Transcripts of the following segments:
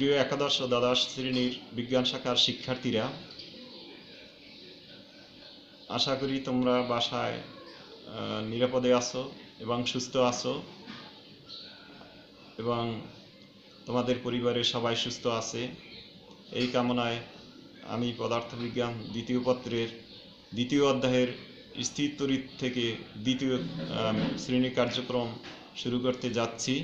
প্রিয় একাদশ ও দ্বাদশ শ্রেণীর বিজ্ঞান শাখার শিক্ষার্থীরা, আশা করি তোমরা বাসায় নিরাপদে আছো এবং সুস্থ আছো এবং তোমাদের পরিবারের সবাই সুস্থ আছে। এই কামনায় আমি পদার্থবিজ্ঞান দ্বিতীয় পত্রের দ্বিতীয় অধ্যায়ের স্থির তড়িৎ থেকে দ্বিতীয় শ্রেণী কার্যক্রম শুরু করতে যাচ্ছি।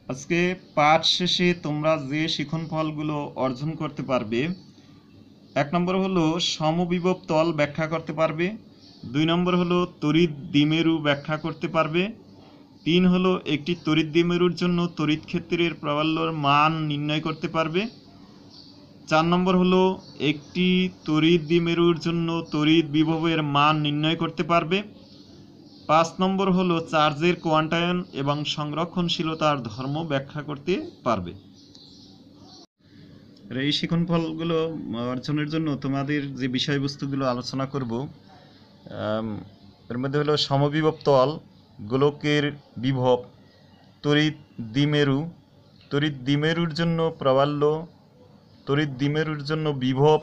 আজকে পাঠ শেষে তোমরা যে শিক্ষণফলগুলো অর্জন করতে পারবে, 1 নম্বর হলো সমবিভব তল ব্যাখ্যা করতে পারবে, 2 নম্বর হলো তড়িৎ দ্বিমেরু ব্যাখ্যা করতে পারবে, 3 হলো একটি তড়িৎ দ্বিমেরুর জন্য তড়িৎ ক্ষেত্রের প্রাবল্যর মান নির্ণয় করতে পারবে, 4 নম্বর হলো একটি তড়িৎ দ্বিমেরুর জন্য তড়িৎ বিভবের মান নির্ণয় করতে পারবে, 5 নম্বর হলো চার্জের কোয়ান্টায়ন এবং সংরক্ষণশীলতার ধর্ম ব্যাখ্যা করতে পারবে। এই শিক্ষণফলগুলো অর্জনের জন্য তোমাদের যে বিষয়বস্তুগুলো আলোচনা করব, এর মধ্যে হলো সমবিভব তল, গোলকের বিভব, তড়িৎ দ্বিমেরু, তড়িৎ দ্বিমেরুর জন্য প্রাবল্য, তড়িৎ দ্বিমেরুর জন্য বিভব,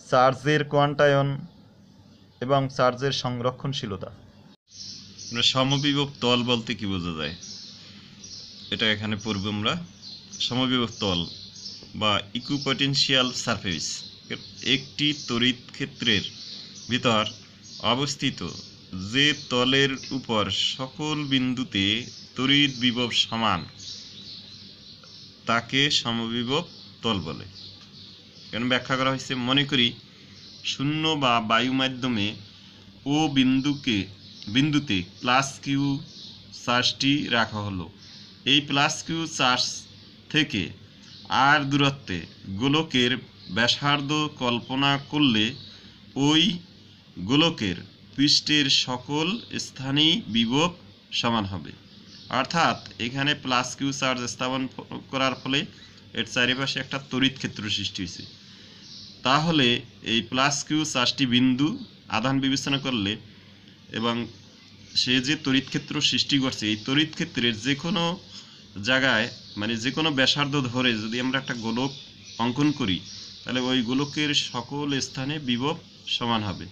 চার্জের কোয়ান্টায়ন এবং চার্জের সংরক্ষণশীলতা। সমবিভব তল বলতে কি বোঝা যায়, এটা এখানে পড়ব আমরা। সমবিভব তল বা ইকুইপোটেনশিয়াল সারফেস একটি তড়িৎ ক্ষেত্রের ভিতর অবস্থিত যে তলের উপর সকল বিন্দুতে তড়িৎ বিভব সমান তাকে সমবিভব তল বলে। এখানে ব্যাখ্যা করা হয়েছে, মনে করি শূন্য বা বায়ু মাধ্যমে ও বিন্দুতে প্লাস কিউ চার্জটি রাখা হলো। এই প্লাস কিউ চার্জ থেকে আর দূরত্বে গোলকের ব্যাসার্ধ কল্পনা করলে ওই গোলকের পৃষ্ঠের সকল স্থানেই বিভব সমান হবে। অর্থাৎ এখানে প্লাস কিউ চার্জ স্থাপন করার ফলে এর চারিপাশে একটা তড়িৎ ক্ষেত্র সৃষ্টি হয়েছে। তাহলে এই প্লাস কিউ চার্জটি বিন্দু আধান বিবেচনা করলে এবং সে যে তড়িৎ ক্ষেত্র সৃষ্টি করছে, এই তড়িৎ ক্ষেত্রের যে কোনো জায়গায় মানে যে কোনো ব্যাসার্ধ ধরে যদি আমরা একটা গোলক অঙ্কন করি, তাহলে ওই গোলকের সকল স্থানে বিভব সমান হবে।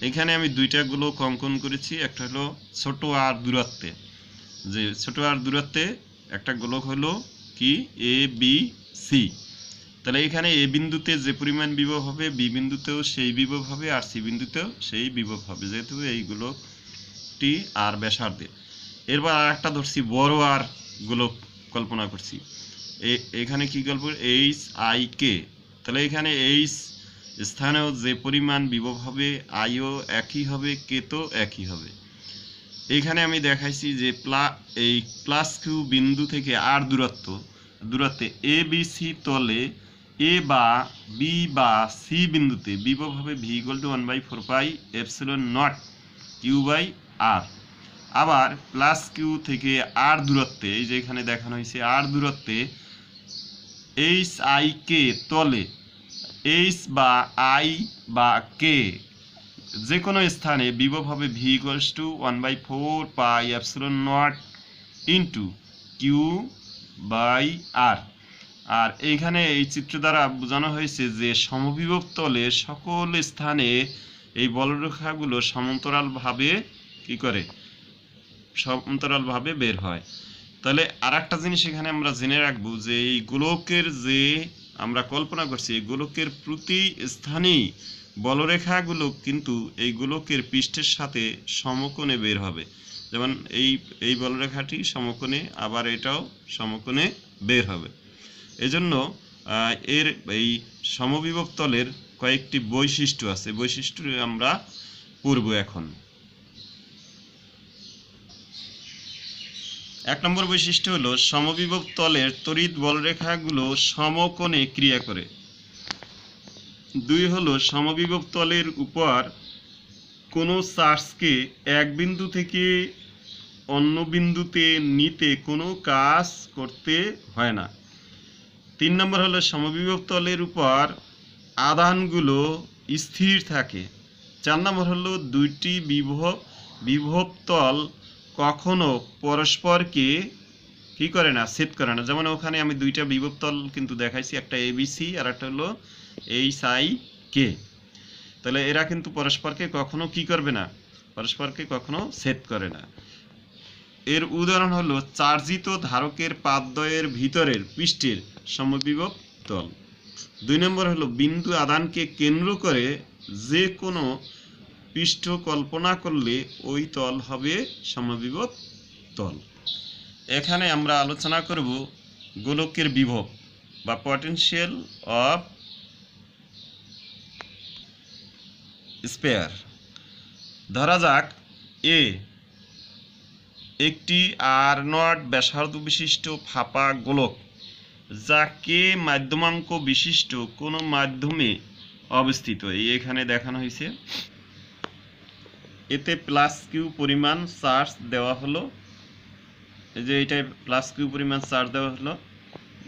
এখানে আমি দুইটা গোলক অঙ্কন করেছি, একটা হলো ছোট আর দূরত্বে। যে ছোট আর দূরত্বে একটা গোলক হলো কি এ বি সি। তাহলে এখানে এ বিন্দুতে যে পরিমাণ বিভব হবে, বি বিন্দুতেও সেই বিভব হবে, আর সি বিন্দুতেও সেই বিভব হবে, যেহেতু এই গোলকটি আর ব্যাসার্ধে। এরপর আর একটা ধরছি বড় আর গোলক কল্পনা করছি। এখানে কি গল্প, এইচ আই কে। তাহলে এখানে এইচ স্থানেও যে পরিমাণ বিভব হবে, আইও একই হবে, কে তো একই হবে। এখানে আমি দেখাইছি যে এই প্লাস কিউ বিন্দু থেকে আর দূরত্বে এ বি সি তলে এ বা বি বা সি বিন্দুতে বিভব হবে V equal to 1/4πε0 Q by R. আবার প্লাস কিউ থেকে আর দূরত্বে, এই যে এখানে দেখানো হয়েছে আর দূরত্বে এইচ আই কে তলে এইচ বা আই বা কে যে কোনো স্থানে বিভব হবে V equals to 1/4πε0 into Q by R. আর এইখানে এই চিত্র দ্বারা বোঝানো হয়েছে যে সমবিভব তলে সকল স্থানে এই বলরেখাগুলো সমান্তরালভাবে কি করে, সমান্তরালভাবে বের হয়। তাহলে আর একটা জিনিস এখানে আমরা জেনে রাখবো যে এই গোলকের যে আমরা কল্পনা করছি, এই গোলকের প্রতি স্থানেই বলরেখাগুলো কিন্তু এই গোলকের পৃষ্ঠের সাথে সমকোণে বের হবে। যেমন এই বলরেখাটি সমকোণে, আবার এটাও সমকোণে বের হবে। এজন্য এর এই সমবিভব তলের কয়েকটি বৈশিষ্ট্য আছে, বৈশিষ্ট্য আমরা পড়ব এখন। 1 নম্বর বৈশিষ্ট্য হলো সমবিভব তলের তড়িৎ বলরেখাগুলো সমকোণে ক্রিয়া করে। 2 হলো সমবিভব তলের উপর কোনো চার্জকে এক বিন্দু থেকে অন্য বিন্দুতে নিতে কোনো কাজ করতে হয় না। 3 নম্বর হলো সমবিভব তলের উপর আধানগুলো স্থির থাকে। 4 নম্বর হলো দুইটি বিভব তল কখনো পরস্পরকে কি করে না, ছেদ করে না। যেমন ওখানে আমি দুইটা বিভব তল কিন্তু দেখাইছি, একটা এবিসি আর একটা হলো এইচ আই কে। তাহলে এরা কিন্তু পরস্পরকে কখনো কি করবে না, পরস্পরকে কখনো ছেদ করে না। এর উদাহরণ হলো চার্জিত ধারকের পাদদ্বয়ের ভিতরের পৃষ্ঠের সমবিভব তল। 2 নম্বর হলো বিন্দু আধানকে কেন্দ্র করে যে কোনো পৃষ্ঠ কল্পনা করলে ওই তল হবে সমবিভব তল। এখানে আমরা আলোচনা করব গোলকের বিভব বা পটেনশিয়াল অফ স্পেয়ার। ধরা যাক এ একটি R0 ব্যাসার্ধ বিশিষ্ট ফাঁপা গোলক, যা কে মাধ্যমাঙ্ক বিশিষ্ট কোনো মাধ্যমে অবস্থিত। এই এখানে দেখানো হয়েছে। এতে প্লাস কিউ পরিমাণ চার্জ দেওয়া হলো, এই যে এইটাই প্লাস কিউ পরিমাণ চার্জ দেওয়া হলো।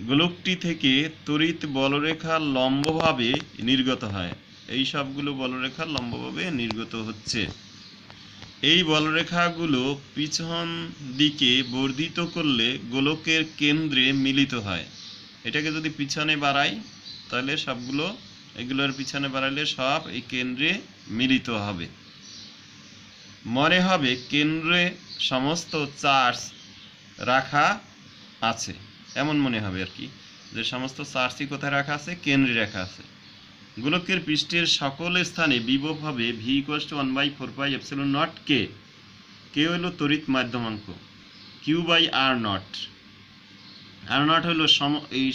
গোলকটি থেকে তড়িৎ বলরেখা লম্বভাবে নির্গত হয়। এই সবগুলো বলরেখা লম্বভাবে নির্গত হচ্ছে। এই বলরেখাগুলো পিছন দিকে বর্ধিত করলে গোলকের কেন্দ্রে মিলিত হয়। এটাকে যদি পিছনে বাড়াই তাহলে সবগুলো, এগুলোর পিছনে বাড়াইলে সব এই কেন্দ্রে মিলিত হবে। মনে হবে কেন্দ্রে সমস্ত চার্জ রাখা আছে, এমন মনে হবে আর কি, যে সমস্ত চার্জই কোথায় রাখা আছে, কেন্দ্রে রাখা আছে। গোলকের পৃষ্ঠের সকল স্থানে বিভব হবে v = 1/4πε0 কে। কে হলো তড়িৎ মাধ্যমাঙ্ক, q/r0। r0 হলো এই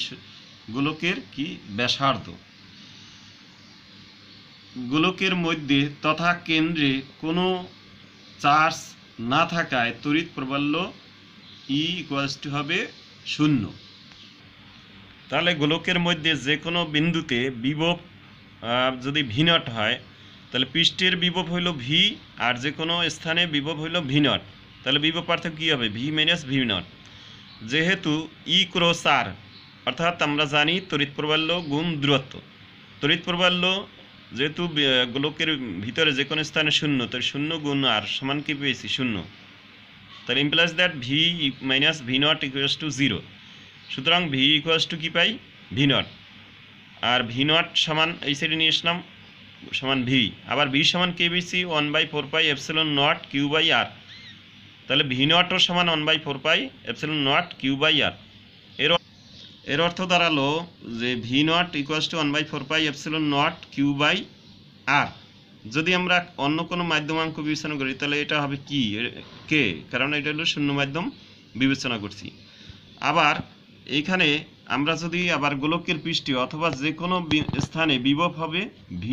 গোলকের কি ব্যাসার্ধ। গোলকের মধ্যে তথা কেন্দ্রে কোনো চার্জ না থাকায় তড়িৎ প্রবাল্য E = হবে 0। তাহলে গোলকের মধ্যে যে কোনো বিন্দুতে বিভব যদি v0 হয় তাহলে পৃষ্ঠের বিভব হইল v, আর যে কোনো স্থানে বিভব হইল v0। তাহলে বিভব পার্থক্য কী হবে, v - v0। যেহেতু E × r, অর্থাৎ আমরা জানি তড়িৎ প্রবাল্য গুণ দূরত্ব। তড়িৎ প্রবাল্য যেহেতু গোলকের ভিতরে যে কোনো স্থানে 0, তাই 0 × r সমান কি পেয়েছি, 0। তাহলে ইমপ্লাইজ দ্যাট v - v0 = 0। সুতরাং v = কি পাই, v0। আর v0 সমান এই সাইডে নিয়ে আসলাম সমান v, আবার v সমান kbc 1/4πε0 q/r। তাহলে v0 সমান 1/4πε0 q/r। এর অর্থ দাঁড়ালো যে v0 = 1/4πε0 q/r। যদি আমরা অন্য কোনো মাধ্যমাঙ্ক বিবেচনা করি তাহলে এটা হবে কি, কে, কারণ এটা হলো শূন্য মাধ্যম বিবেচনা করছি। আবার এইখানে আমরা যদি আবার গোলকের পৃষ্ঠে অথবা যে কোনো স্থানে বিভব হবে v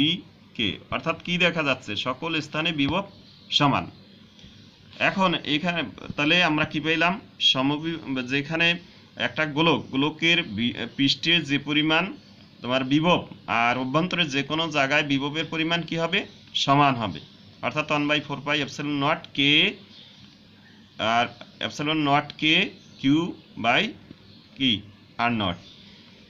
কে, অর্থাৎ কি দেখা যাচ্ছে, সকল স্থানে বিভব সমান। এখন এখানে তাহলে আমরা কি পেলাম, যেখানে একটা গোলকের পৃষ্ঠে যে পরিমাণ তোমার বিভব আর অভ্যন্তরে যে কোনো জায়গায় বিভবের পরিমাণ কি হবে, সমান হবে। অর্থাৎ 1/4πε0 কে আর ε0 কে q/r0।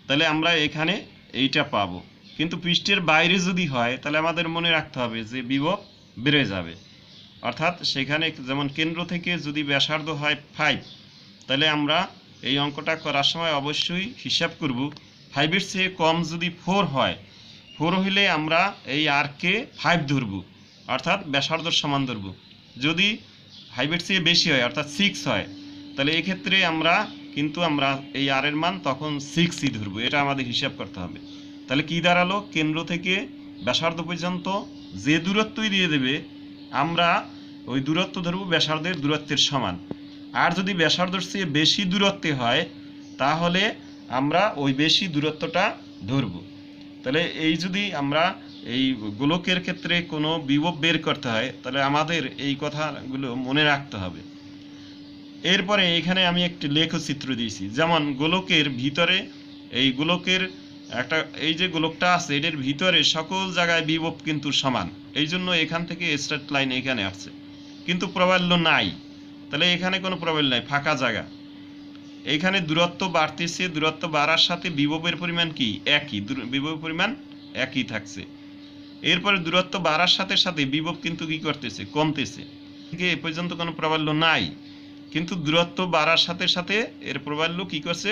তাহলে আমরা এখানে এইটা পাবো। কিন্তু পৃষ্ঠের বাইরে যদি হয় তাহলে আমাদের মনে রাখতে হবে যে বিভব বেড়ে যাবে। অর্থাৎ সেখানে যেমন কেন্দ্র থেকে যদি ব্যাসার্ধ হয় 5, তাহলে আমরা এই অঙ্কটা করার সময় অবশ্যই হিসাব করব 5-এর চেয়ে কম যদি 4 হয়, 4 হইলে আমরা এই r কে 5 ধরব, অর্থাৎ ব্যাসার্ধর সমান ধরব। যদি 5-এর চেয়ে বেশি হয় অর্থাৎ 6 হয়, তাহলে এক্ষেত্রে আমরা এই r এর মান তখন 6ই ধরব। এটা আমাদের হিসাব করতে হবে। তাহলে কি দাঁড়ালো, কেন্দ্র থেকে ব্যাসার্ধ পর্যন্ত যে দূরত্বই দিয়ে দেবে আমরা ওই দূরত্ব ধরব ব্যাসার্ধের দূরত্বের সমান। আর যদি ব্যাসার্ধের চেয়ে বেশি দূরত্বে হয় তাহলে আমরা ওই বেশি দূরত্বটা ধরব। তাহলে এই যদি আমরা এই গোলকের ক্ষেত্রে কোনো বিভব বের করতে হয় তাহলে আমাদের এই কথাগুলো মনে রাখতে হবে। এরপরে এখানে আমি একটি লেখচিত্র দিয়েছি, যেমন গোলকের ভিতরে এই গোলকের একটা এই যে গোলকটা আছে এটার ভিতরে সকল জায়গায় বিভব কিন্তু সমান। এই জন্য এখান থেকে স্ট্রেট লাইন এখানে আসছে, কিন্তু প্রবাল্য নাই। তাহলে এখানে কোনো প্রবাল্য নাই, ফাঁকা জায়গা। এইখানে দূরত্ব বাড়তেছে, দূরত্ব বাড়ার সাথে বিভবের পরিমাণ কি একই, বিভবের পরিমাণ একই থাকছে। এরপরে দূরত্ব বাড়ার সাথে সাথে বিভব কিন্তু কি করতেছে, কমতেছে। এ পর্যন্ত কোনো প্রবাল্য নাই, কিন্তু দূরত্ব বাড়ার সাথে সাথে এর প্রাবল্য কি করছে,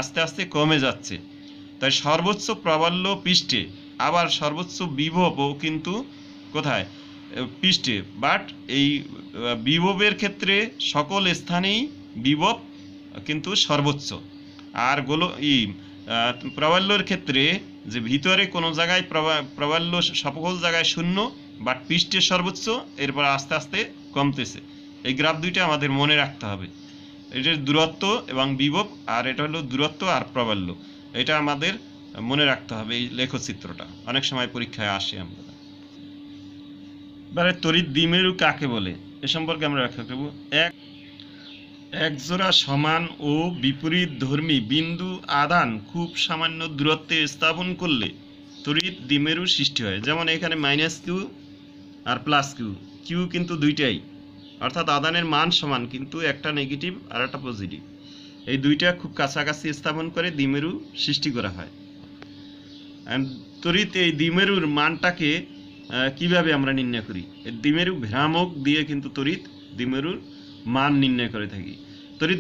আস্তে আস্তে কমে যাচ্ছে। তাই সর্বোচ্চ প্রাবল্য পৃষ্ঠে, আবার সর্বোচ্চ বিভবও কিন্তু কোথায়, পৃষ্ঠে। বাট এই বিভবের ক্ষেত্রে সকল স্থানেই বিভব কিন্তু সর্বোচ্চ। আর প্রাবল্যের ক্ষেত্রে যে ভিতরে কোনো জায়গায় প্রাবল্য সকল জায়গায় শূন্য, বাট পৃষ্ঠে সর্বোচ্চ, এরপর আস্তে আস্তে কমতেছে। এই গ্রাফ দুইটা আমাদের মনে রাখতে হবে। এটার দূরত্ব এবং বিভব, আর এটা হলো দূরত্ব আর প্রাবল্য। এটা আমাদের মনে রাখতে হবে। এই লেখচিত্রটা অনেক সময় পরীক্ষায় আসে। আমরা এবারে তড়িৎ দ্বিমেরু কাকে বলে এ সম্পর্কে আমরা ব্যাখ্যা করব। একজোড়া সমান ও বিপরীত ধর্মী বিন্দু আধান খুব সামান্য দূরত্বে স্থাপন করলে তড়িৎ দ্বিমেরু সৃষ্টি হয়। যেমন এখানে -q আর +q, কিউ কিন্তু দুইটাই, অর্থাৎ আধানের মান সমান, কিন্তু একটা নেগেটিভ আর একটা পজিটিভ। এই দুইটা খুব কাছাকাছি স্থাপন করে দ্বিমেরু সৃষ্টি করা হয়। তড়িৎ এই দ্বিমেরুর মানটাকে কিভাবে আমরা নির্ণয় করি? দ্বিমেরু ভ্রামক দিয়ে কিন্তু তড়িৎ দ্বিমেরুর মান নির্ণয় করে থাকি। তড়িৎ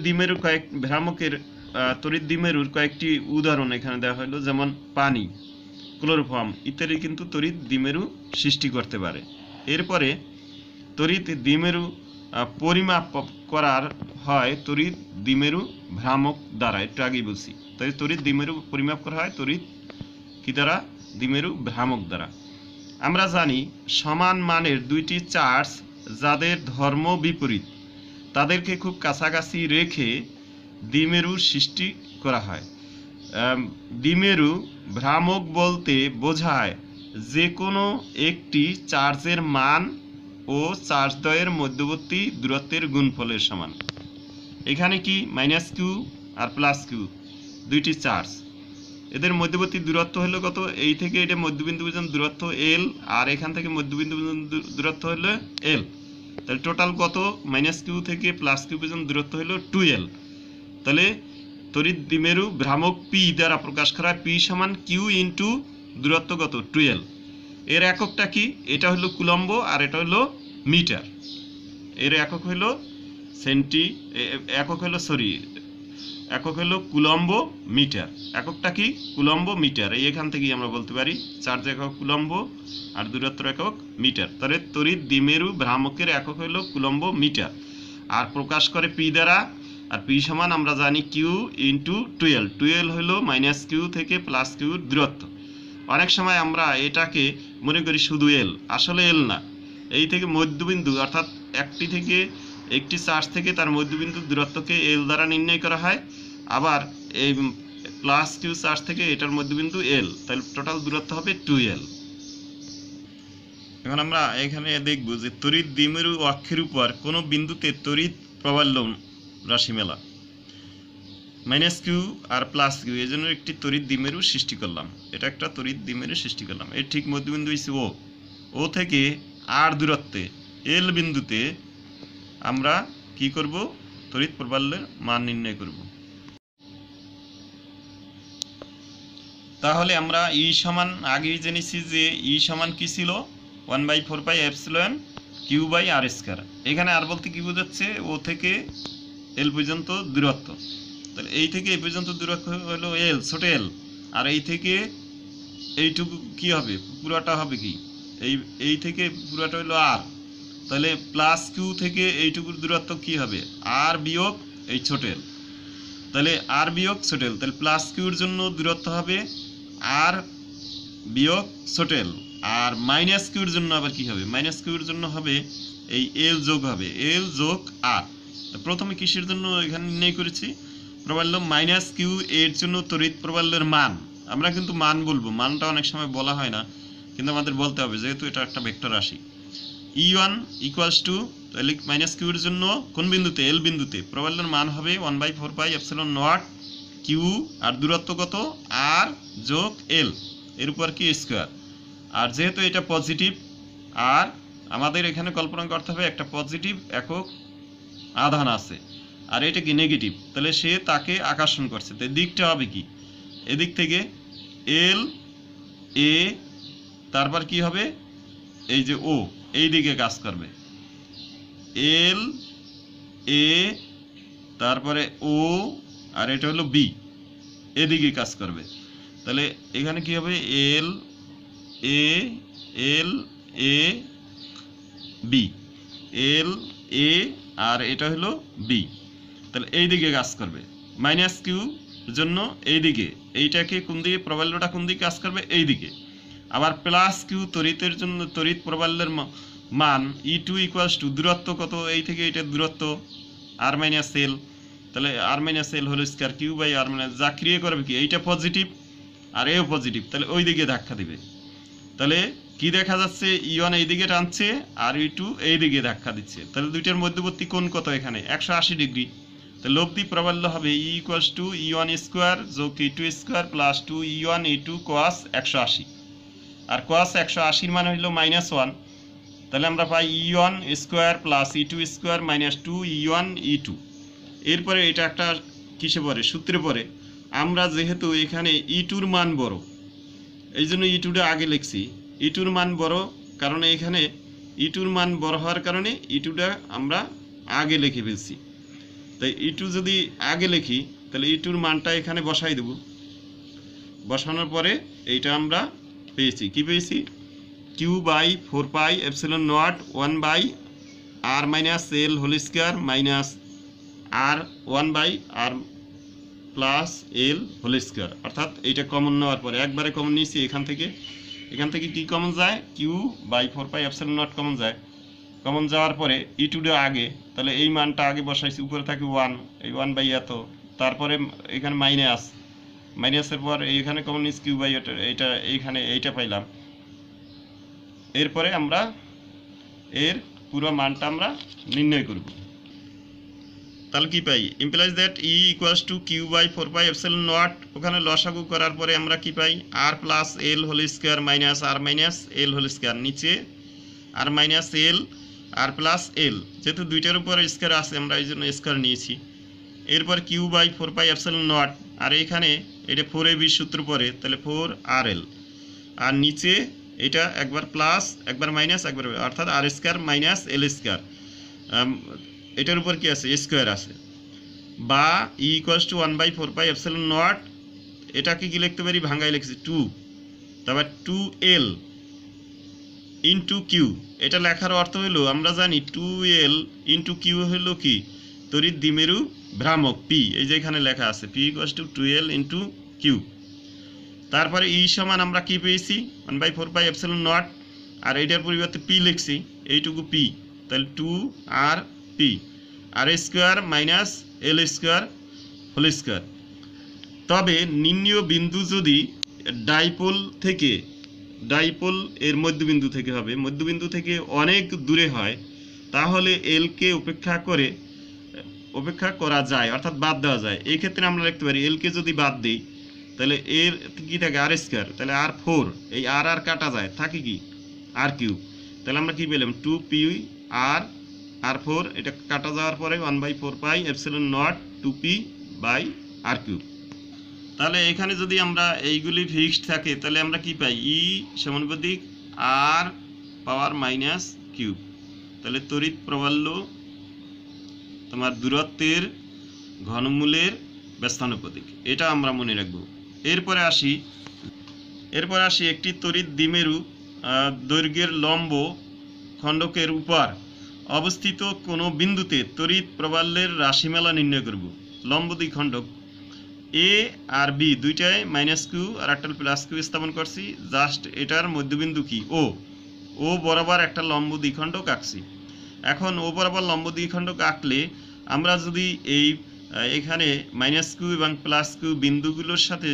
দ্বিমেরুর কয়েকটি উদাহরণ এখানে দেওয়া হলো, যেমন পানি, ক্লোরোফর্ম ইত্যাদি কিন্তু তড়িৎ দ্বিমেরু সৃষ্টি করতে পারে। এরপরে তড়িৎ দ্বিমেরু পরিমাপ করার হয় তড়িৎ দ্বিমেরু ভ্রামক দ্বারা। একটু আগেই বলছি, তাই তড়িৎ দ্বিমেরু পরিমাপ করা হয় তড়িৎ কি দ্বারা? দ্বিমেরু ভ্রামক দ্বারা। আমরা জানি সমান মানের দুইটি চার্জ যাদের ধর্ম বিপরীত, তাদেরকে খুব কাছাকাছি রেখে দ্বিমেরু সৃষ্টি করা হয়। দ্বিমেরু ভ্রামক বলতে বোঝায় যে কোনো একটি চার্জের মান ও চার্জদ্বয়ের মধ্যবর্তী দূরত্বের গুণফলের সমান। এখানে কি -q আর +q দুইটি চার্জ, এদের মধ্যবর্তী দূরত্ব হলো কত? এই থেকে এটা মধ্যবিন্দু পর্যন্ত দূরত্ব l, আর এখান থেকে মধ্যবিন্দু পর্যন্ত দূরত্ব হলো l। তাহলে টোটাল কত? -q থেকে +q পর্যন্ত দূরত্ব হলো 2l। তাহলে তড়িৎ দ্বিমেরু ভ্রামক p দ্বারা প্রকাশ করা হয়। p সমান q ইন্টু দূরত্ব কত? 2l। এর এককটা কি? এটা হলো কুলম্ব আর এটা হলো মিটার। এর একক হলো একক হলো কুলম্ব মিটার। এককটা কি? Coulomb metre. এখান থেকেই আমরা বলতে পারি চার্জ একক কুলম্ব আর দূরত্ব একক মিটার। তাহলে তড়িৎ দ্বিমেরু ভ্রামকের একক হলো কুলম্ব মিটার, আর প্রকাশ করে পি দ্বারা। আর পি সমান আমরা জানি কিউ ইন্টু 2l। 2l হলো -q থেকে +q দূরত্ব। অনেক সময় আমরা এটাকে মনে করি শুধু এল, আসলে এল না। এই থেকে মধ্যবিন্দু, অর্থাৎ একটি চার্জ থেকে তার মধ্যবিন্দুর দূরত্বকে এল দ্বারা নির্ণয় করা হয়। আবার এই +q চার্জ থেকে এটার মধ্যবিন্দু এল, তাহলে টোটাল দূরত্ব হবে 2l। এখন আমরা এখানে দেখব যে তড়িৎ দ্বিমেরু অক্ষের উপর কোনো বিন্দুতে তড়িৎ প্রাবল্য রাশিমেলা -q আর +q, এই জন্য একটি তড়িৎ দ্বিমেরু সৃষ্টি করলাম। এটা একটা তড়িৎ দ্বিমেরু সৃষ্টি করলাম। এর ঠিক মধ্যবিন্দু হচ্ছে ও থেকে আর দূরত্বে এল বিন্দুতে আমরা কি করব? তড়িৎ প্রাবল্যের মান নির্ণয় করব। তাহলে আমরা ই সমান আগেই জেনেছি যে ই সমান কি ছিল? 1/4πε q/r²। এখানে আর বলতে কি বোঝাচ্ছে? ও থেকে এল পর্যন্ত দূরত্ব। তাহলে এই থেকে এই পর্যন্ত দূরত্ব হলো এল, ছোট এল, আর এই থেকে এইটুকু কি হবে? পুরোটা হবে কি? এই থেকে পুরোটা হলো আর। তাহলে +q থেকে এইটুকুর দূরত্ব কি হবে? আর বিয়োগ এই ছোট এল। তাহলে আর বিয়োগ ছোট এল, তাহলে +qর জন্য দূরত্ব হবে আর বিয়োগ ছোট এল। আর -qর জন্য আবার কি হবে? -qর জন্য হবে এই এল যোগ হবে এল যোগ আর। প্রথমে কিসের জন্য এখানে নির্ণয় করেছি? প্রাবল্য -q এর জন্য তড়িৎ প্রাবল্যের মান। আমরা কিন্তু মান বলবো, মানটা অনেক সময় বলা হয় না, কিন্তু আমাদের বলতে হবে যেহেতু এটা একটা ভেক্টর রাশি। E1 = তাহলে -q এর জন্য কোন বিন্দুতে? এল বিন্দুতে প্রাবল্যের মান হবে 1/4πε0 q, আর দূরত্ব কত? আর যোগ এল, এর উপর কি স্কয়ার। আর যেহেতু এটা পজিটিভ, আর আমাদের এখানে কল্পনা করতে হবে একটা পজিটিভ একক আধান আছে, আর এটা কি নেগেটিভ, তাহলে সে তাকে আকর্ষণ করছে। তাই দিকটা হবে কি? এদিক থেকে এল এ, তারপর কি হবে? এই যে ও এই দিকে কাজ করবে, এল এ, তারপরে ও, আর এটা হলো বি, এদিকে কাজ করবে। তাহলে এখানে কি হবে, এল এ, এল এ বি, এল এ, আর এটা হলো বি। তাহলে এই দিকে কাজ করবে। মাইনাস কিউ জন্য এই দিকে, এইটাকে কোন দিকে, প্রবাল্যটা কোন দিকে কাজ করবে, এই দিকে। আবার প্লাস কিউ তড়িতের জন্য তড়িৎ প্রবাল্যের মান ই টু ইকুয়ালস টু দূরত্ব কত, এই থেকে এইটার দূরত্ব আর মাইনাস এল। তাহলে R minus L whole square Q by R minus, যা ক্রিয়া করবে কি, এইটা পজিটিভ আর এও পজিটিভ, তাহলে ওই দিকে ধাক্কা দিবে। তাহলে কি দেখা যাচ্ছে, ই1 এই দিকে টানছে আর ই2 এই দিকে ধাক্কা দিচ্ছে। তাহলে দুইটার মধ্যবর্তী কোণ কত, এখানে 180 ডিগ্রি। তাহলে লব্ধি প্রাবল্য হবে ই ইকুয়ালস টু ই1 স্কোয়ার যোগ ই2 স্কোয়ার প্লাস 2 ই1 ই2 cos 180, আর cos 180 মানে হইল -1। তাহলে আমরা পাই ই1 স্কোয়ার প্লাস ই2 স্কোয়ার মাইনাস 2 ই1 ই2। এরপরে এটা একটা কিসে পড়ে, সূত্রে পড়ে। আমরা যেহেতু এখানে ই2-র মান বড়, এই জন্য ই2টা আগে লিখছি। ই2-র মান বড় কারণে এখানে ই2-র মান বড় হওয়ার কারণে ই2টা আমরা আগে লিখে ফেলছি। তাই ই2 যদি আগে লিখি তাহলে ই2-র মানটা এখানে বসাই দেব। বসানোর পরে এইটা আমরা পেয়েছি, কি পেয়েছি, Q by 4 pi epsilon not 1 by R minus L whole square minus R 1 by R plus L whole square. অর্থাৎ এইটা কমন নেওয়ার পরে, একবারে কমন নিয়েছি এখান থেকে কি কমন যায়, Q by 4 pi epsilon not common যায়। কমন যাওয়ার পরে ই2টা আগে, তাহলে এই মানটা আগে বসাইছি, উপরে থাকে 1, এই 1 বাই এত, তারপরে এখানে মাইনাসের পর এইখানে কমন নিয়েছি কিউ বাই এটা, এইখানে এইটা পাইলাম। এরপরে আমরা এর পুরো মানটা আমরা নির্ণয় করব। তাহলে কি পাই, implies that E equals to Q by 4 pi epsilon naught, ওখানে লসাগু করার পরে আমরা কি পাই, R plus L whole square minus R minus L whole square, নিচে আর মাইনাস এল আর প্লাস এল, যেহেতু দুইটার উপর স্কয়ার আছে আমরা এই জন্য স্কয়ার নিয়েছি। এরপর Q by 4 pi epsilon not, আর এখানে এটা 4ab সূত্র পরে, তাহলে 4 আর এল, আর নিচে এটা একবার প্লাস একবার মাইনাস একবার, অর্থাৎ R square minus L square, এটার উপর কি আছে, স্কয়ার আছে। বা E equals to 1 by 4 pi epsilon not, এটাকে কি লিখতে পারি, ভাঙাই লিখছি 2, তারপর 2l ইন্টু কিউ। এটা লেখার অর্থ হলো, আমরা জানি 2l ইন্টু কিউ হলো কি, তড়িৎ দ্বিমেরু ভ্রামক পি, এই যে এখানে লেখা আছে P equals to 2l into Q. তারপরে ই সমান আমরা কি পেয়েছি, 1 বাই 4 পাই এপসিলন নট, আর এইটার পরিবর্তে পি লিখছি, এইটুকু পি, তাহলে 2 R P, R square minus L square whole square. তবে নির্ণীয় বিন্দু যদি ডাইপোল এর মধ্যবিন্দু থেকে হবে, মধ্যবিন্দু থেকে অনেক দূরে হয়, তাহলে এলকে উপেক্ষা করা যায়, অর্থাৎ বাদ দেওয়া যায়। এই ক্ষেত্রে আমরা লিখতে পারি এলকে যদি বাদ দিই তাহলে এর কি থাকে, আর স্কোয়ার, তাহলে আর 4, এই আর কাটা যায়, থাকে কি আর কিউব। তাহলে আমরা কি পেলাম, 2p আর 4, এটা কাটা যাওয়ার পরে 1 by 4 pi epsilon naught 2p by R cube. তাহলে এখানে যদি আমরা এইগুলি ফিক্সড থাকে তাহলে আমরা কি পাই, ই সমানুপাতিক আর পাওয়ার মাইনাস কিউব। তাহলে তড়িৎ প্রবাল্য তোমার দূরত্বের ঘনমূলের ব্যস্তানুপাতিক, এটা আমরা মনে রাখব। এরপরে আসি একটি তড়িৎ দ্বিমেরু দৈর্ঘ্যের লম্ব খণ্ডকের উপর অবস্থিত কোনো বিন্দুতে তড়িৎ প্রবাল্যের রাশিমালা নির্ণয় করব। লম্ব দ্বিখণ্ডক এ আর বি দুইটায় মাইনাস কিউ আর একটা প্লাস কিউ স্থাপন করছি, জাস্ট এটার মধ্যবিন্দু কি ও বরাবর একটা লম্ব দ্বিখণ্ডক আঁকছি। এখন ও বরাবর লম্ব দ্বিখণ্ডক আঁকলে আমরা যদি এখানে মাইনাস কিউ এবং প্লাস কিউ বিন্দুগুলোর সাথে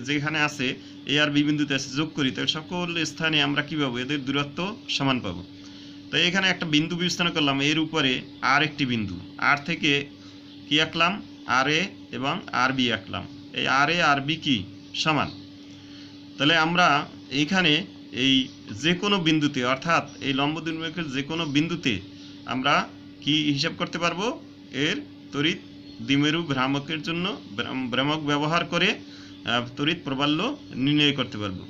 যেখানে আছে এ আর বি বিন্দুতে আছে যোগ করি, তাহলে সকল স্থানে আমরা কি পাবো, এদের দূরত্ব সমান পাবো। তাই এখানে একটা বিন্দু বিবেচনা করলাম, এর উপরে আর একটি বিন্দু, আর থেকে কি আঁকলাম, আর এ এবং আর বি আঁকলাম। এই আর এ আর বি কি সমান, তাহলে আমরা এইখানে এই যে কোনো বিন্দুতে, অর্থাৎ এই লম্ব দ্বিখণ্ডকের যে কোনো বিন্দুতে আমরা কি হিসাব করতে পারবো, এর তড়িৎ দ্বিমেরু ভ্রামকের জন্য ভ্রামক ব্যবহার করে তড়িৎ প্রবাল্য নির্ণয় করতে পারবো।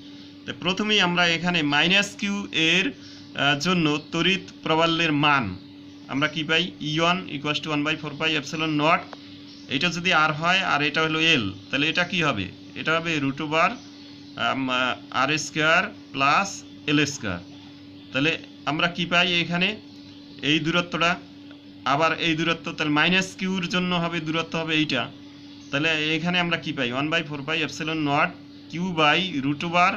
তো প্রথমেই আমরা এখানে মাইনাস কিউ এর জন্য তড়িৎ প্রবাল্যের মান আমরা কি পাই E1 equals to 1/4 pi epsilon not. এটা যদি আর হয় আর এটা হলো এল, তাহলে এটা কি হবে? এটা হবে root over R square plus L square. তাহলে আমরা কি পাই এখানে এই দূরত্বটা, আবার এই দূরত্ব, তাহলে মাইনাস কিউর জন্য হবে দূরত্ব হবে এইটা। তাহলে এখানে আমরা কি পাই 1/4 pi epsilon naught Q by root over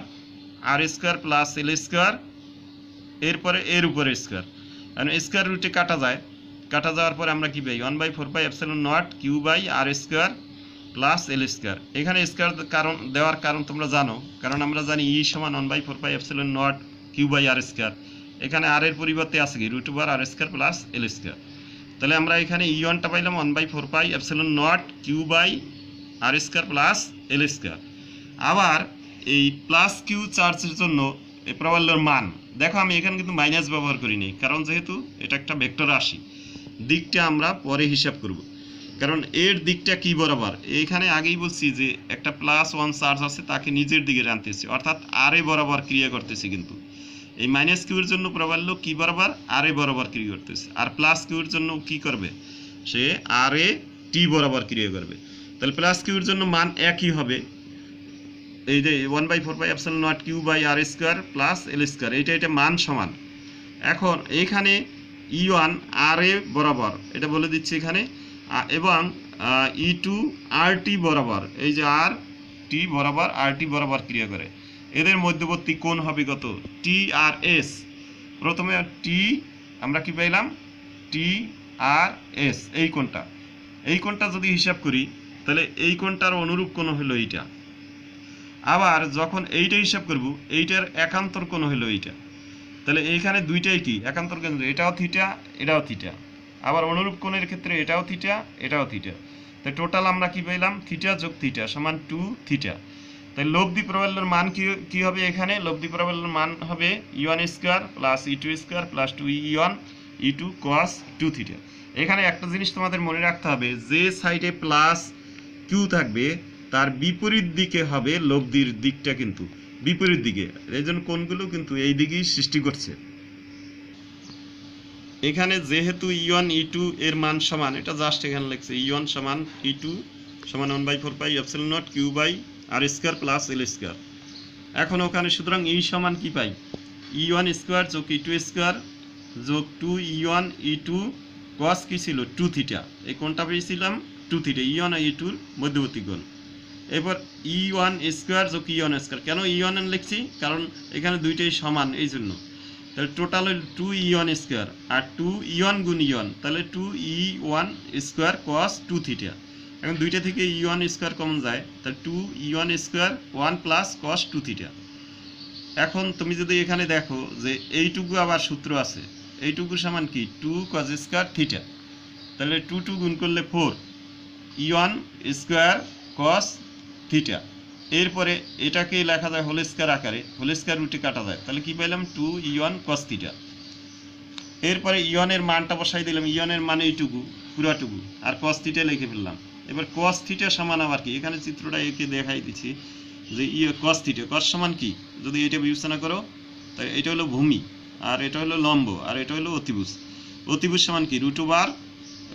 R square plus L square, এরপরে এর উপরে স্কোয়ার, কারণ স্কোয়ার রুটে কাটা যায়, কাটা যাওয়ার পরে আমরা কি পাই 1/4 pi epsilon naught Q by R square plus L square. এখানে স্কোয়ার কারণ দেওয়ার কারণ তোমরা জানো, কারণ আমরা জানি ই সমান 1/4 pi epsilon naught Q by R square. এখানে আর এর পরিবর্তে আছে কি root over R square plus L square. তাহলে আমরা এখানে E1টা পাইলাম 1/4 pi epsilon naught Q by R square plus L square. আবার এই প্লাস কিউ চার্জের জন্য এই প্রাবল্যের মান দেখো, আমি এখানে কিন্তু মাইনাস ব্যবহার করিনি, কারণ যেহেতু এটা একটা ভেক্টর রাশি, দিকটা আমরা পরে হিসাব করব। কারণ এর দিকটা কি বরাবর, এইখানে আগেই বলছি যে একটা +1 চার্জ আছে, তাকে নিজের দিকে টানতেছি, অর্থাৎ আর এ বরাবর ক্রিয়া করতেছি। কিন্তু এই মাইনাস কিউর জন্য প্রাবল্য কি বরাবর, আর এ বরাবর ক্রিয়া করতেছে, আর প্লাস কিউর জন্য কি করবে, সে আর এ টি বরাবর ক্রিয়া করবে। তাহলে প্লাস কিউর জন্য মান একই হবে, এই যে 1/4 pi epsilon naught Q by R square plus L square, এটা মান সমান। এখন এখানে E1 আর এ বরাবর, এটা বলে দিচ্ছি এখানে, এবং E2 আর টি বরাবর, এই যে আর টি বরাবর আর টি বরাবর ক্রিয়া করে। এদের মধ্যবর্তী কোণ হবে কত, টি আর এস। প্রথমে টি আমরা কি পাইলাম, টি আর এস, এই কোণটা যদি হিসাব করি, তাহলে এই কোণটার অনুরূপ কোণ হলো এইটা। আবার যখন এইটা হিসাব করব, এইটার একান্তর কোণ হলো এইটা। তাহলে এইখানে দুইটাই কি একান্তর কেন্দ্র, এটাও থিটা, এটাও থিটা। আবার অনুরূপ কোণের ক্ষেত্রে এটাও থিটা, এটাও থিটা। তাই টোটাল আমরা কি পেলাম, থিটা যোগ থিটা সমান 2 থিটা। তাই লব্ধি প্রাবল্যের মান কি হবে, এখানে লব্ধি প্রাবল্যের মান হবে E1 square plus E2 square plus 2E1 E2 cos 2 theta. এখানে একটা জিনিস তোমাদের মনে রাখতে হবে, যে সাইডে প্লাস কিউ থাকবে তার বিপরীত দিকে হবে লব্ধির দিকটা, কিন্তু বিপরীত দিকে, এই জন্য কোণগুলো কিন্তু এই দিকেই সৃষ্টি করছে। এখানে যেহেতু E1 E2 এর মান সমান, এটা জাস্ট এখানে লিখছে E1 সমান E2 সমান 1/4 pi epsilon naught Q by R square plus L square. এখন ওখানে সুতরাং E সমান কি পাই, E1 স্কোয়ার যোগ E2 স্কোয়ার যোগ 2E1 E2 cos কি ছিল 2 থিটা, এই কোণটা পেয়েছিলাম 2 থিটা, E1 আর E2 মধ্যবর্তী কোণ। এরপর E1 স্কোয়ার যোগ E1 স্কোয়ার, কেন E1 লিখছি, কারণ এখানে দুইটাই সমান এই জন্য। তাহলে টোটাল হল 2E1 স্কোয়ার আর 2E1 গুণ E1, তাহলে 2E1 স্কোয়ার cos 2 থিটা। এখন দুইটা থেকে E1 স্কোয়ার কমন যায়, তাহলে 2E1 square 1 plus cos 2 theta. এখন তুমি যদি এখানে দেখো যে এইটুকু আবার সূত্র আছে, এইটুকু সমান কি 2 cos স্কোয়ার থিটা, তাহলে 2 গুণ করলে 4 E1 স্কোয়ার cos থিটা। এরপরে এটাকে লেখা যায় হোল স্কয়ার আকারে, হোল স্কয়ার রুটে কাটা যায়, তাহলে কি পেলাম 2E1 cos থিটা। এরপরে E1 এর মানটা বসাই দিলাম, E1 এর মান এইটুকু পুরাটুকু, আর cos থিটা লিখে ফেললাম। এবার cos থিটা সমান আবার কি, এখানে চিত্রটা একে দেখাই দিচ্ছি যে cos থিটা, cos সমান কি, যদি এটা বিবেচনা করো, তাই এটা হলো ভূমি, আর এটা হলো লম্ব, আর এটা হলো অতিভুজ। অতিভুজ সমান কি রুট ওভার,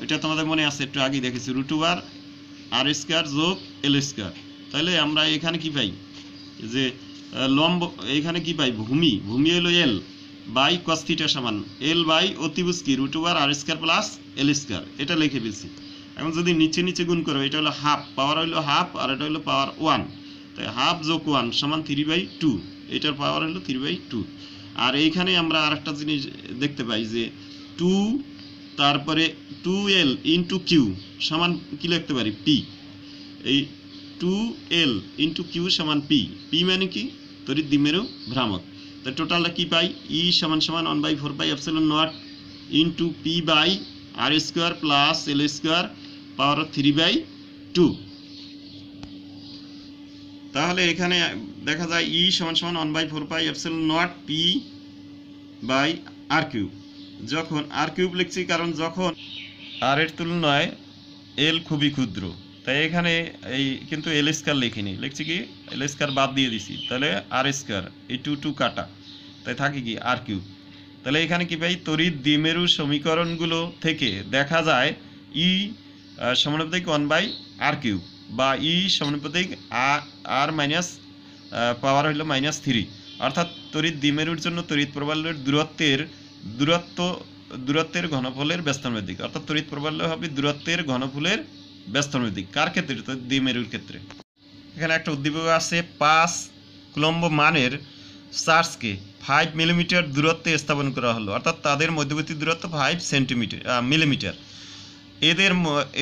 এটা তোমাদের মনে আছে একটু আগেই দেখেছি, রুট ওভার আর স্কয়ার যোগ এল স্কয়ার। তাহলে আমরা এখানে কি পাই, যে লম্ব, এখানে কি পাই ভূমি, ভূমি হলো এল বাই cos থিটা সমান এল বাই অতিভুজ কি রুট ওভার আর স্কয়ার প্লাস এল স্কয়ার, এটা লিখে ফেলছি। এখন যদি নিচে নিচে গুণ করো, এটা হলো হাফ, পাওয়ার হলো হাফ, আর এটা হলো পাওয়ার 1, তাই হাফ যোগ 1 সমান 3/2, এটার পাওয়ার হলো 3/2। আর এইখানে আমরা আরেকটা জিনিস দেখতে পাই যে 2 তারপরে 2L ইন্টু কিউ সমান কি লিখতে পারি পি, এই 2L ইন্টু কিউ সমান পি, পি মানে কি তড়িৎ দ্বিমেরু ভ্রামক। তাই টোটালটা কি পাই, ই সমান সমান 1/4 pi epsilon naught into P by R square plus L square power 3/2। তাহলে এখানে দেখা যায় ই সমান সমান 1/4 pi epsilon naught P by R cube. যখন আর কিউব লিখছি, কারণ যখন আর এর তুলনায় এল খুবই ক্ষুদ্র, তাই এখানে এই কিন্তু এল স্কয়ার লিখিনি, লিখছি কি এল স্কয়ার বাদ দিয়ে দিছি, তাহলে আর স্কয়ার এই 2 কাটা, তাই থাকে কি আর কিউব। তাহলে এখানে কি পাই, তড়িৎ দ্বিমেরু সমীকরণগুলো থেকে দেখা যায় ই সমানুপাতিক 1/r³ বা ই সমানুপাতিক r মাইনাস পাওয়ার হইল -3, অর্থাৎ তড়িৎ দ্বিমেরুর জন্য তড়িৎ প্রবাহের দূরত্বের ঘনফলের ব্যস্তানুপাতিক, অর্থাৎ তড়িৎ প্রবাহ হবে দূরত্বের ঘনফলের ব্যস্তানুপাতিক। কার ক্ষেত্রে? দ্বিমেরুর ক্ষেত্রে। এখানে একটা উদ্দীপক আছে, 5 কুলম্ব মানের চার্জকে 5 মিলিমিটার দূরত্বে স্থাপন করা হলো, অর্থাৎ তাদের মধ্যবর্তী দূরত্ব 5 মিলিমিটার।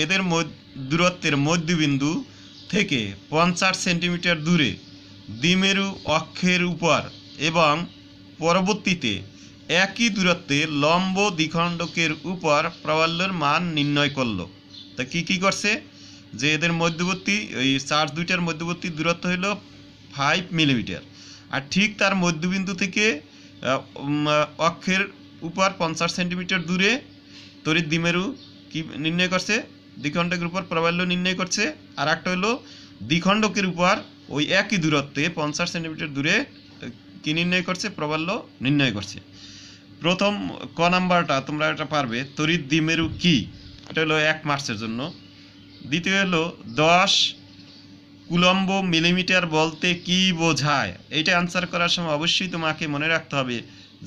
এদের দূরত্বের মধ্যবিন্দু থেকে 50 সেন্টিমিটার দূরে দ্বিমেরু অক্ষের উপর এবং পরবর্তীতে একই দূরত্বে লম্ব দ্বিখণ্ডকের উপর প্রাবল্যের মান নির্ণয় করলো। তা কি করছে, যে এদের মধ্যবর্তী এই চার্জ দুইটার মধ্যবর্তী দূরত্ব হইল 5 মিলিমিটার, আর ঠিক তার মধ্যবিন্দু থেকে অক্ষের উপর 50 সেন্টিমিটার দূরে তড়িৎ দ্বিমেরু কি নির্ণয় করছে, দ্বিখণ্ডকের উপর প্রাবল্য নির্ণয় করছে। আর একটা হলো দ্বিখণ্ডকের উপর ওই একই দূরত্বে 50 সেন্টিমিটার দূরে কি নির্ণয় করছে, প্রাবল্য নির্ণয় করছে। প্রথম ক নাম্বারটা তোমরা এটা পারবে, তড়িৎ দ্বিমেরু কি, এটা হলো 1 মার্কসের জন্য। দ্বিতীয় হলো 10 কুলম্ব মিলিমিটার বলতে কি বোঝায়, এইটা অ্যান্সার করার সময় অবশ্যই তোমাকে মনে রাখতে হবে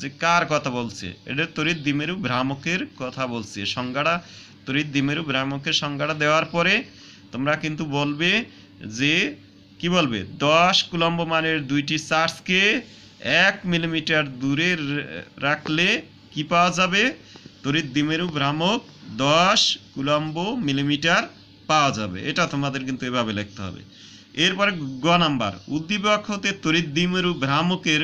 যে কার কথা বলছে। এটা তড়িৎ দ্বিমেরু ভ্রামকের কথা বলছে। সংজ্ঞাটা, তড়িৎ দ্বিমেরু ভ্রামকের সংজ্ঞাটা দেওয়ার পরে তোমরা কিন্তু বলবে যে কি বলবে, 10 কুলম্ব মানের দুইটি চার্জকে 1 মিলিমিটার দূরে রাখলে কি পাওয়া যাবে, তড়িৎ দ্বিমেরু ভ্রামক 10 কুলম্ব মিলিমিটার পাওয়া যাবে। এটা তোমাদের কিন্তু এভাবে লিখতে হবে। এরপরে গ নাম্বার, উদ্দীপক হতে তড়িৎ দ্বিমেরু ভ্রামকের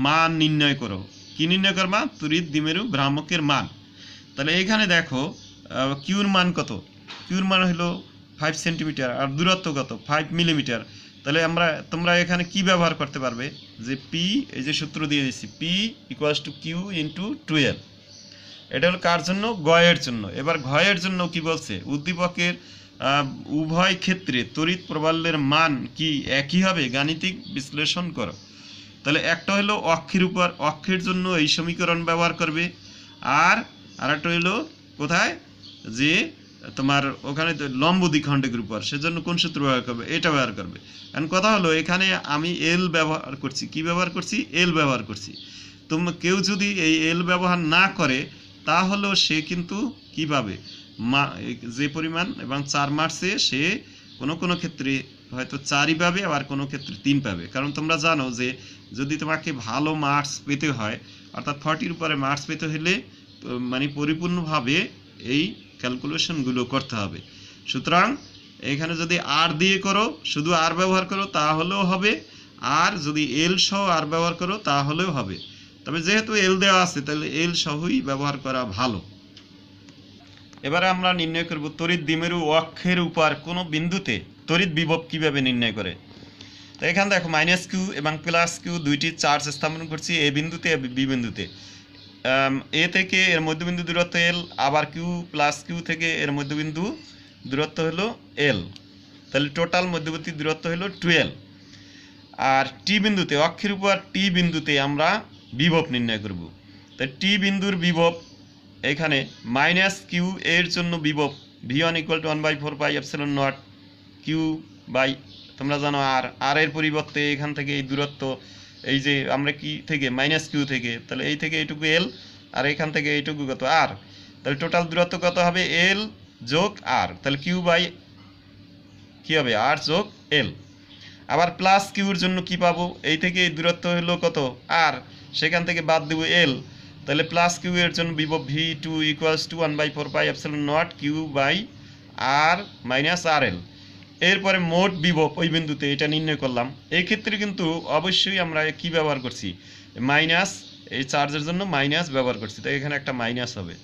মান নির্ণয় করো। কি নির্ণয় করবা, তড়িৎ দ্বিমেরু ভ্রামকের মান। তাহলে এখানে দেখো কিউর মান কত, কিউর মান হলো 5 সেন্টিমিটার, আর দূরত্ব কত, 5 মিলিমিটার। তাহলে তোমরা এখানে কি ব্যবহার করতে পারবে, যে পি, এই যে সূত্র দিয়ে দিচ্ছি, P equals to Q into 12। এটা হলো কার জন্য, গয়ের জন্য। এবার ঘয়ের জন্য কি বলছে, উদ্দীপকের উভয় ক্ষেত্রে তড়িৎ প্রবাহের মান কি একই হবে, গাণিতিক বিশ্লেষণ করো। তাহলে একটা হলো অক্ষের উপর, অক্ষের জন্য এই সমীকরণ ব্যবহার করবে, আর একটা হলো কোথায়, যে তোমার ওখানে লম্ব দ্বিখণ্ডকের উপর, সেজন্য কোন সূত্র ব্যবহার করবে, এটা ব্যবহার করবে। কারণ কথা হলো এখানে আমি এল ব্যবহার করছি, কি ব্যবহার করছি, এল ব্যবহার করছি। কেউ যদি এই এল ব্যবহার না করে তাহলেও সে কিন্তু কি পাবে, যে পরিমাণ এবং 4 মার্কসে সে কোনো ক্ষেত্রে হয়তো 4ই পাবে, আবার কোনো ক্ষেত্রে 3 পাবে। কারণ তোমরা জানো যে যদি তোমাকে ভালো মার্কস পেতে হয়, অর্থাৎ 40-র উপরে মার্কস পেতে হলে মানে পরিপূর্ণভাবে এই ক্যালকুলেশনগুলো করতে হবে। সুতরাং এখানে যদি আর দিয়ে করো, শুধু আর ব্যবহার করো তাহলেও হবে, আর যদি এল সহ আর ব্যবহার করো তাহলেও হবে। তবে যেহেতু এল দেওয়া আছে তাহলে এল সহই ব্যবহার করা ভালো। এবারে আমরা নির্ণয় করব তড়িৎ দ্বিমেরু অক্ষের উপর কোনো বিন্দুতে তড়িৎ বিভব কিভাবে নির্ণয় করে। তো এখানে দেখো -q এবং +q দুইটি চার্জ স্থাপন করছি এ বিন্দুতে বি বিন্দুতে। এ থেকে এর মধ্যবিন্দু দূরত্ব এল, আবার q থেকে এর মধ্যবিন্দু দূরত্ব হলো এল। তাহলে টোটাল মধ্যবর্তী দূরত্ব হলো 12। আর টি বিন্দুতে, অক্ষের উপর টি বিন্দুতে আমরা বিভব নির্ণয় করব। তাই টি বিন্দুর বিভব এখানে -q এর জন্য বিভব v1 = 1/4πε0 q বাই, তোমরা জানো আর এর পরিবর্তে এখান থেকে এই দূরত্ব, এই যে আমরা কি থেকে -q থেকে, তাহলে এই থেকে এইটুকু এল, আর এখান থেকে এইটুকু কত আর, তাহলে টোটাল দূরত্ব কত হবে, এল যোগ আর, তাহলে q বাই কি হবে, আর যোগ এল। আবার +qর জন্য কি পাবো, এই থেকে এই দূরত্ব হলো কত আর, সেখান থেকে বাদ দেব এল, তাহলে +q এর জন্য বিভব v2 = 1/4πε0 q by R minus R L. এরপরে মোট বিভব ওই বিন্দুতে এটা নির্ণয় করলাম। এই ক্ষেত্রে কিন্তু অবশ্যই আমরা কি ব্যবহার করছি, মাইনাস, এই চার্জের জন্য মাইনাস ব্যবহার করছি, তাই এখানে একটা মাইনাস হবে।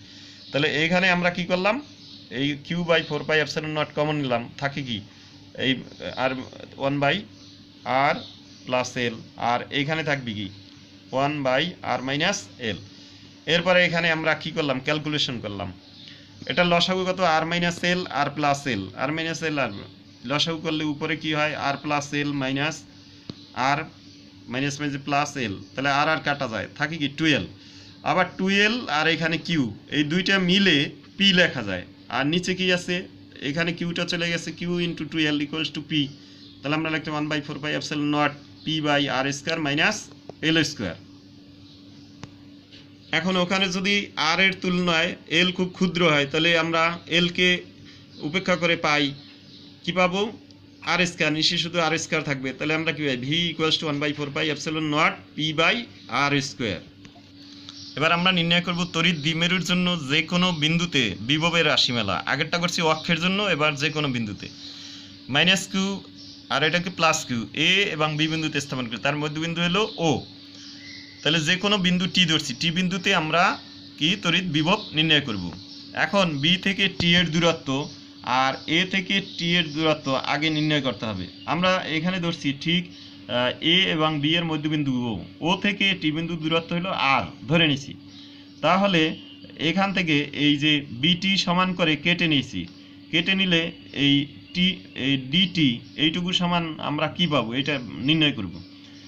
তাহলে এইখানে আমরা কি করলাম, এই q/4πε0 কমন নিলাম, থাকে কি এই আর 1/r + l, আর এইখানে থাকবে কি 1/r - l। এরপরে এখানে আমরা কি করলাম, ক্যালকুলেশন করলাম। এটা লসাগু কত, r - l r + l, r - l আর লসাগু করলে উপরে কি হয়, r + l minus r minus plus l, তাহলে আর কাটা যায়, থাকে কি 12। আবার 2l আর এখানে কিউ, এই দুইটা মিলে পি লেখা যায়। আর নিচে কি আছে, এখানে কিউটা চলে গেছে, Q into 2l equals to P. তাহলে আমরা লিখতে 1/4πε0 P by R square minus L square. এখন ওখানে যদি আর এর তুলনায় এল খুব ক্ষুদ্র হয়, তাহলে আমরা এলকে উপেক্ষা করে পাই কি পাবো, আর স্কোয়ার, নিশ্চয়ই শুধু আর স্কোয়ার থাকবে। তাহলে আমরা কি পাই, V equals to 1/4πε0 P by R square. এবার আমরা নির্ণয় করব তড়িৎ দ্বিমেরুর জন্য যে কোনো বিন্দুতে বিভবের রাশিমালা। আগেরটা করছি অক্ষের জন্য, এবার যে কোনো বিন্দুতে মাইনাস কিউ আর এটাকে প্লাস কিউ, এ এবং বি বিন্দুতে স্থাপন করি, তার মধ্যবিন্দু হলো ও। তাহলে যে কোনো বিন্দু টি ধরছি, টি বিন্দুতে আমরা কি তড়িৎ বিভব নির্ণয় করব। এখন বি থেকে টি এর দূরত্ব আর এ থেকে টি এর দূরত্ব আগে নির্ণয় করতে হবে। আমরা এখানে ধরছি ঠিক এ এবং বি এর মধ্যবিন্দু ও, ও থেকে টি বিন্দুর দূরত্ব হলো আর ধরে নিছি। তাহলে এখান থেকে এই যে বিটি সমান করে কেটে নিয়েছি, কেটে নিলে এই টি এই ডিটি এইটুকু সমান আমরা কি পাবো, এটা নির্ণয় করব।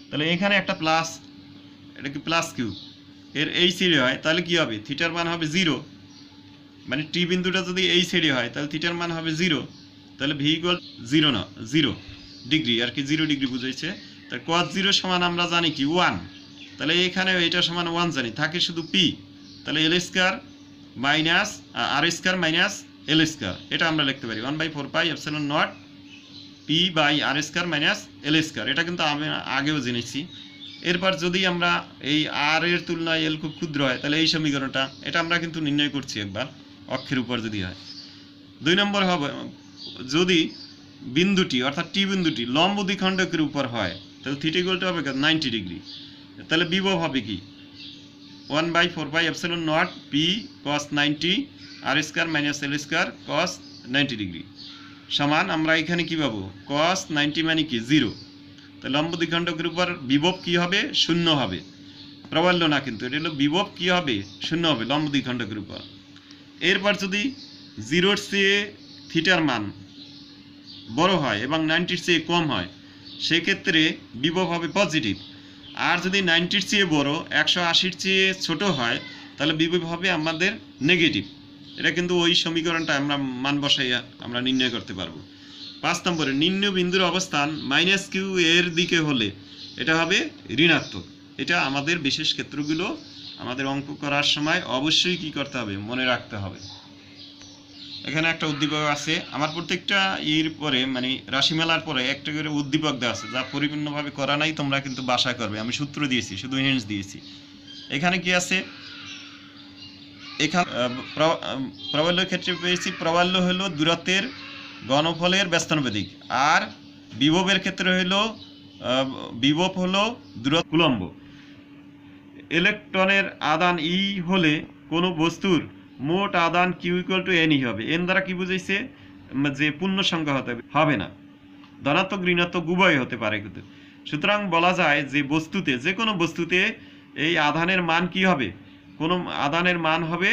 তাহলে এখানে একটা প্লাস, এটা কি প্লাস কিউ, এর এই সাইডে হয় তাহলে কি হবে, থিটার মান হবে 0। মানে টি বিন্দুটা যদি এই সাইডে হয় তাহলে থিটার মান হবে 0। তাহলে ভি ইকুয়াল 0 না 0 ডিগ্রি, আর কি 0 ডিগ্রি বুঝাইছে। তাহলে cos 0 সমান আমরা জানি কি 1, তাহলে এখানে এটা সমান 1 জানি, থাকে শুধু পি। তাহলে L square minus R square minus L square, এটা আমরা লিখতে পারি 1/4πε0 P by R square minus L square. এটা কিন্তু আমি আগেও জেনেছি। এরপর যদি আমরা এই আর এর তুলনায় এল খুব ক্ষুদ্র হয়, তাহলে এই সমীকরণটা, এটা আমরা কিন্তু নির্ণয় করছি একবার অক্ষের উপর যদি হয়। 2 নম্বর হবে যদি বিন্দুটি অর্থাৎ টি বিন্দুটি লম্ব দ্বিখণ্ডকের উপর হয়, তাহলে থিটা ইকুয়াল টু হবে 90 ডিগ্রি। তাহলে বিভব হবে কি 1/4πε0 পি cos 90 আর square minus L square cos 90 degree সমান আমরা এখানে কি পাবো, cos 90 মানে কি 0। তাহলে লম্ব দ্বিখণ্ডকের উপর বিভব কি হবে, 0 হবে, প্রাবল্য না, কিন্তু এটা হলো বিভব কি হবে, 0 হবে লম্ব দ্বিখণ্ডকের উপর। এরপর যদি 0-র চেয়ে থিটার মান বড় হয় এবং 90-র চেয়ে কম হয়, সেক্ষেত্রে বিভব হবে পজিটিভ। আর যদি 90-র চেয়ে বড় 180-র চেয়ে ছোট হয়, তাহলে বিভব হবে আমাদের নেগেটিভ। এটা কিন্তু ওই সমীকরণটা আমরা মান বসাইয়া আমরা নির্ণয় করতে পারবো। 5 নম্বরে নিম্ন বিন্দুর অবস্থান মাইনাস কিউ এর দিকে হলে এটা হবে ঋণাত্মক। এটা আমাদের বিশেষ ক্ষেত্রগুলো আমাদের অঙ্ক করার সময় অবশ্যই কি করতে হবে, মনে রাখতে হবে। এখানে একটা উদ্দীপক আছে, আমার প্রত্যেকটা এর পরে মানে রাশিমালার পরে একটা করে উদ্দীপক দেওয়া আছে, যা পরিপূর্ণভাবে করা নাই, তোমরা কিন্তু বাসা করবে। আমি সূত্র দিয়েছি, শুধু হিন্টস দিয়েছি। এখানে কি আছে, এখানে প্রাবল্যের ক্ষেত্রে পেয়েছি, প্রাবল্য হলো দূরত্বের ঘনফলের ব্যস্তানুপাতিক, আর বিভবের ক্ষেত্রে হলো বিভব হলো দূরত্ব কুলম্ব। ইলেকট্রনের আদান ই হলে কোনো বস্তুর মোট আদান Q equal to N E হবে। এন দ্বারা কি বুঝাইছে, যে পূর্ণ সংখ্যা হবে না, ধনাত্মক ঋণাত্মক উভয় হতে পারে কিন্তু। সুতরাং বলা যায় যে বস্তুতে, যে কোনো বস্তুতে এই আধানের মান কি হবে, কোনো আদানের মান হবে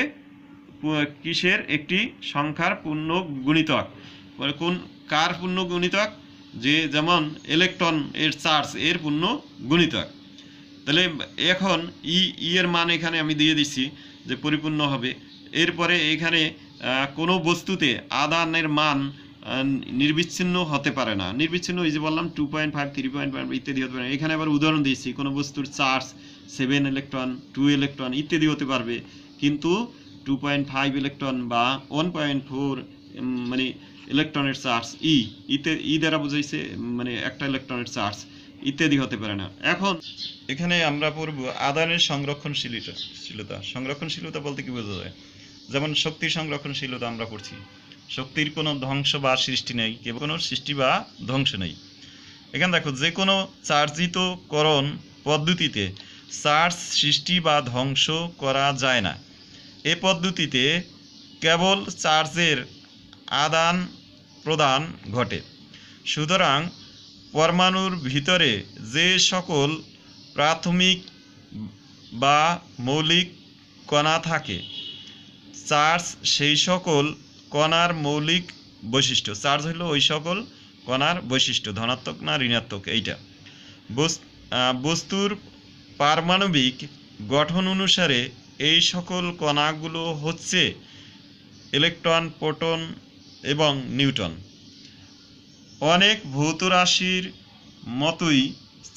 কিসের, একটি সংখ্যার পূর্ণ গুণিতক। কোন কার পূর্ণ গুণিতক, যে যেমন ইলেকট্রন এর চার্জ এর পূর্ণ গুণিতক। তাহলে এখন ই এর মান এখানে আমি দিয়ে দিচ্ছি যে পরিপূর্ণ হবে। এরপরে এখানে কোনো বস্তুতে আদানের মান নির্বিচ্ছিন্ন হতে পারে না। নির্বিচ্ছিন্ন এই যে বললাম 2.5 3.5 ইত্যাদি হতে পারে। এখানে আবার উদাহরণ দিয়েছি, কোনো বস্তুর চার্জ 7 ইলেকট্রন 2 ইলেকট্রন ইত্যাদি হতে পারবে, কিন্তু 2.5 ইলেকট্রন বা 1.4 মানে ইলেকট্রনের চার্জ ই দ্বারা বুঝাইছে মানে একটা ইলেকট্রনের চার্জ ইত্যাদি হতে পারে না। এখন এখানে আমরা পড়ব আদানের সংরক্ষণশীলতা। সংরক্ষণশীলতা বলতে কি বোঝা যায়, যেমন শক্তি সংরক্ষণশীলতা আমরা পড়ছি, শক্তির কোনো ধ্বংস বা সৃষ্টি নেই, কেবল কোনো সৃষ্টি বা ধ্বংস নেই। এখানে দেখো, যে কোনো চার্জিতকরণ পদ্ধতিতে চার্জ সৃষ্টি বা ধ্বংস করা যায় না। এ পদ্ধতিতে কেবল চার্জের আদান প্রদান ঘটে। সুতরাং পরমাণুর ভিতরে যে সকল প্রাথমিক বা মৌলিক কণা থাকে, চার্জ সেই সকল কণার মৌলিক বৈশিষ্ট্য। চার্জ হলো ওই সকল কণার বৈশিষ্ট্য, ধনাত্মক না ঋণাত্মক এইটা। বস্তুর পারমাণবিক গঠন অনুসারে এই সকল কণাগুলো হচ্ছে ইলেকট্রন, প্রোটন এবং নিউট্রন। অনেক ভৌত রাশির মতোই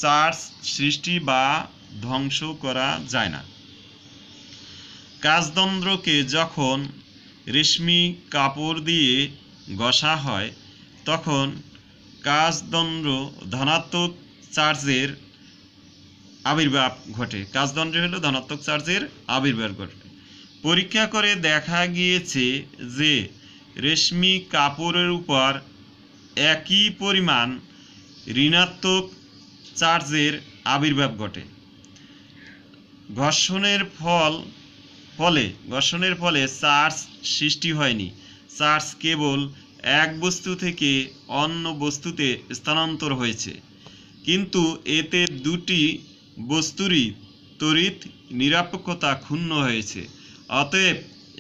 চার্জ সৃষ্টি বা ধ্বংস করা যায় না। কাচদণ্ডকে যখন রেশমি কাপড় দিয়ে ঘষা হয় তখন কাচদণ্ড ধনাত্মক চার্জের আবির্ভাব ঘটে। কাচদণ্ডে হলো ধনাত্মক চার্জের আবির্ভাব ঘটে। পরীক্ষা করে দেখা গিয়েছে যে রেশমি কাপড়ের উপর একই পরিমাণ ঋণাত্মক চার্জের আবির্ভাব ঘটে। ঘর্ষণের ফলে চার্জ সৃষ্টি হয়নি, চার্জ কেবল এক বস্তু থেকে অন্য বস্তুতে স্থানান্তর হয়েছে। কিন্তু এতে দুটি বস্তুরই তড়িৎ নিরপেক্ষতা ক্ষুণ্ণ হয়েছে। অতএব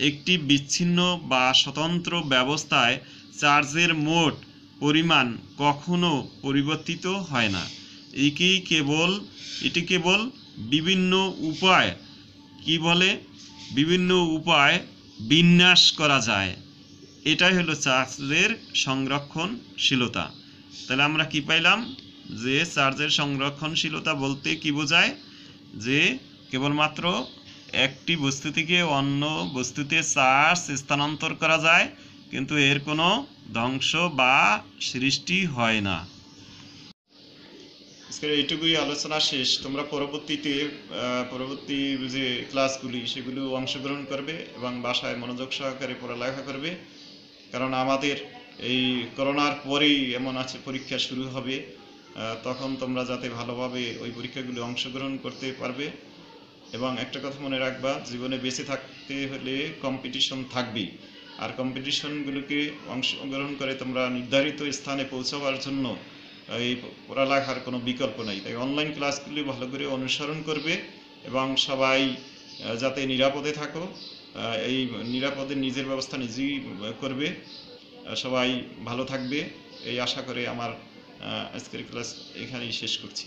একটি বিচ্ছিন্ন বা স্বতন্ত্র ব্যবস্থায় চার্জের মোট পরিমাণ কখনো পরিবর্তিত হয় না। এটি কেবল বিভিন্ন উপায় বিন্যাস করা যায়। এটাই হলো চার্জের সংরক্ষণশীলতা। তাহলে আমরা কি পাইলাম? যে চার্জের সংরক্ষণশীলতা বলতে কি বোঝায়? যে কেবলমাত্র একটি বস্তু থেকে অন্য বস্তুতে চার্জ স্থানান্তর করা যায়, কিন্তু এর কোনো ধ্বংস বা সৃষ্টি হয় না। আজকের এইটুকুই আলোচনা শেষ। তোমরা পরবর্তী যে ক্লাসগুলি সেগুলো অংশগ্রহণ করবে এবং বাসায় মনোযোগ সহকারে পড়ালেখা করবে, কারণ আমাদের এই করোনার পরেই এমন আছে পরীক্ষা শুরু হবে। তখন তোমরা যাতে ভালোভাবে ওই পরীক্ষাগুলো অংশগ্রহণ করতে পারবে। এবং একটা কথা মনে রাখবা, জীবনে বেঁচে থাকতে হলে কম্পিটিশন থাকবেই, আর কম্পিটিশনগুলোকে অংশগ্রহণ করে তোমরা নির্ধারিত স্থানে পৌঁছাবার জন্য এই পড়ালেখার কোনো বিকল্প নাই। তাই অনলাইন ক্লাসগুলি ভালো করে অনুসরণ করবে এবং সবাই যাতে নিরাপদে থাকো, এই নিরাপদে নিজের ব্যবস্থা নিজেই করবে। সবাই ভালো থাকবে এই আশা করে আমার আজকের ক্লাস এখানেই শেষ করছি।